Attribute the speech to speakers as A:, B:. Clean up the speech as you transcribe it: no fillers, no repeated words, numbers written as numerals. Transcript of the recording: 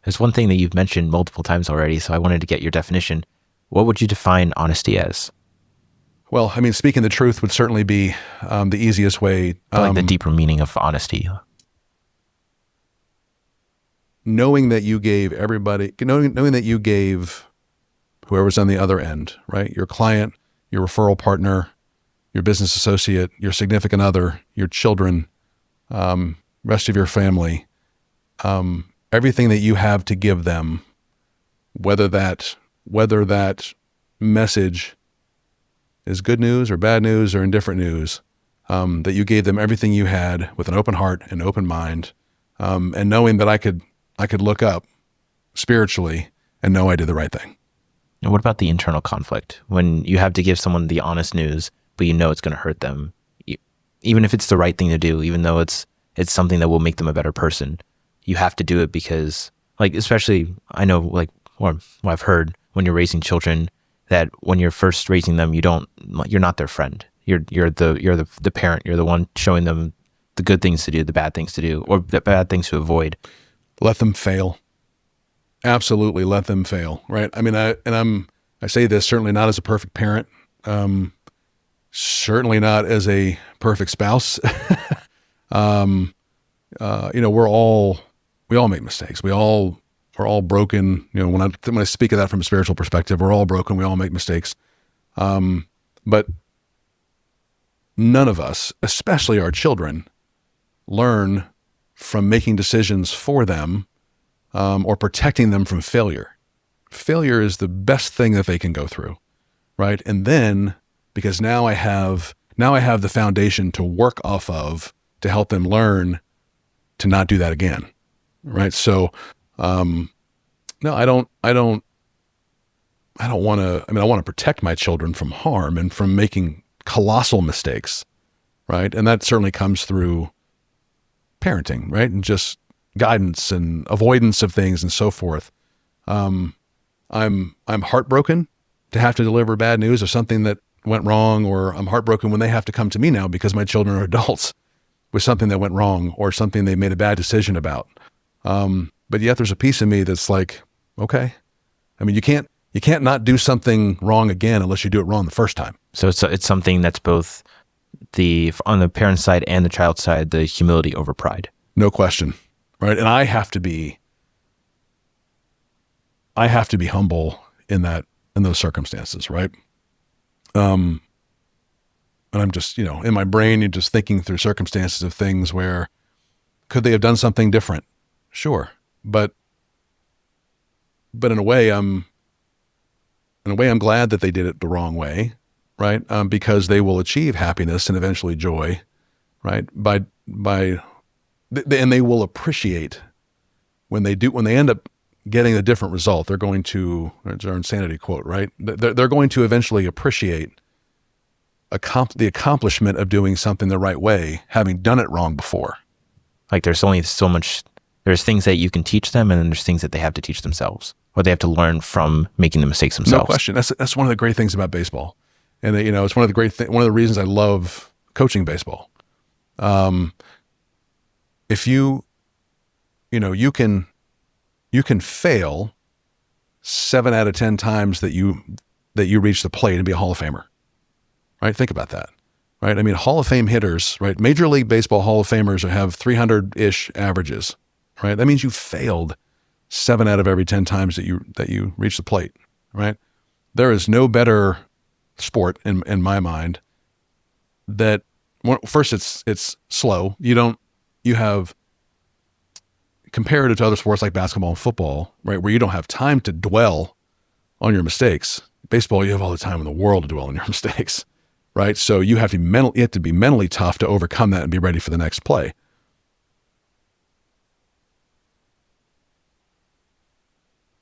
A: There's one thing that you've mentioned multiple times already, so I wanted to get your definition. What would you define honesty as?
B: Well, I mean, speaking the truth would certainly be the easiest way.
A: Like the deeper meaning of honesty.
B: Knowing that you gave knowing that you gave whoever's on the other end, right? Your client, your referral partner, your business associate, your significant other, your children, rest of your family, everything that you have to give them, whether that message is good news or bad news or indifferent news, that you gave them everything you had with an open heart and open mind, and knowing that I could look up spiritually and know I did the right thing.
A: And what about the internal conflict? When you have to give someone the honest news, but you know it's going to hurt them, even if it's the right thing to do, even though it's something that will make them a better person, you have to do it because, like, especially I know, like, or I've heard when you're raising children that when you're first raising them, you're not their friend. You're the parent. You're the one showing them the good things to do, the bad things to do, or the bad things to avoid.
B: Let them fail. Absolutely, let them fail. Right. I mean, I say this certainly not as a perfect parent, certainly not as a perfect spouse. We all make mistakes. We're all broken. You know, when I speak of that from a spiritual perspective, we're all broken. We all make mistakes. But none of us, especially our children, learn from making decisions for them, or protecting them from failure. Failure is the best thing that they can go through, right? And then, because now I have the foundation to work off of to help them learn to not do that again, right? So, no, I don't want to. I mean, I want to protect my children from harm and from making colossal mistakes, right? And that certainly comes through parenting, right? And just guidance and avoidance of things and so forth. I'm heartbroken to have to deliver bad news of something that went wrong, or I'm heartbroken when they have to come to me now because my children are adults with something that went wrong or something they made a bad decision about. But yet there's a piece of me that's like, okay, I mean, you can't not do something wrong again unless you do it wrong the first time.
A: So it's something that's both on the parent side and the child side, the humility over pride.
B: No question. Right. And I have to be humble in those circumstances. Right. And I'm just, in my brain, you're just thinking through circumstances of things where could they have done something different? Sure. But in a way, I'm glad that they did it the wrong way. Right. Because they will achieve happiness and eventually joy. Right. And they will appreciate when they end up getting a different result. They're going to, it's our insanity quote, right? They're going to eventually appreciate the accomplishment of doing something the right way, having done it wrong before.
A: Like there's only so much, there's things that you can teach them, and then there's things that they have to teach themselves, or they have to learn from making the mistakes themselves.
B: No question. That's one of the great things about baseball. And it's one of the reasons I love coaching baseball. If you can fail 7 out of 10 times that you reach the plate and be a Hall of Famer, right? Think about that, right? I mean, Hall of Fame hitters, right? Major League Baseball Hall of Famers have 300-ish averages, right? That means you failed 7 out of every 10 times that you reach the plate, right? There is no better sport in my mind that, first, it's slow. You have, comparative to other sports like basketball and football, right, where you don't have time to dwell on your mistakes. Baseball, you have all the time in the world to dwell on your mistakes, right? So you have to be mentally tough to overcome that and be ready for the next play.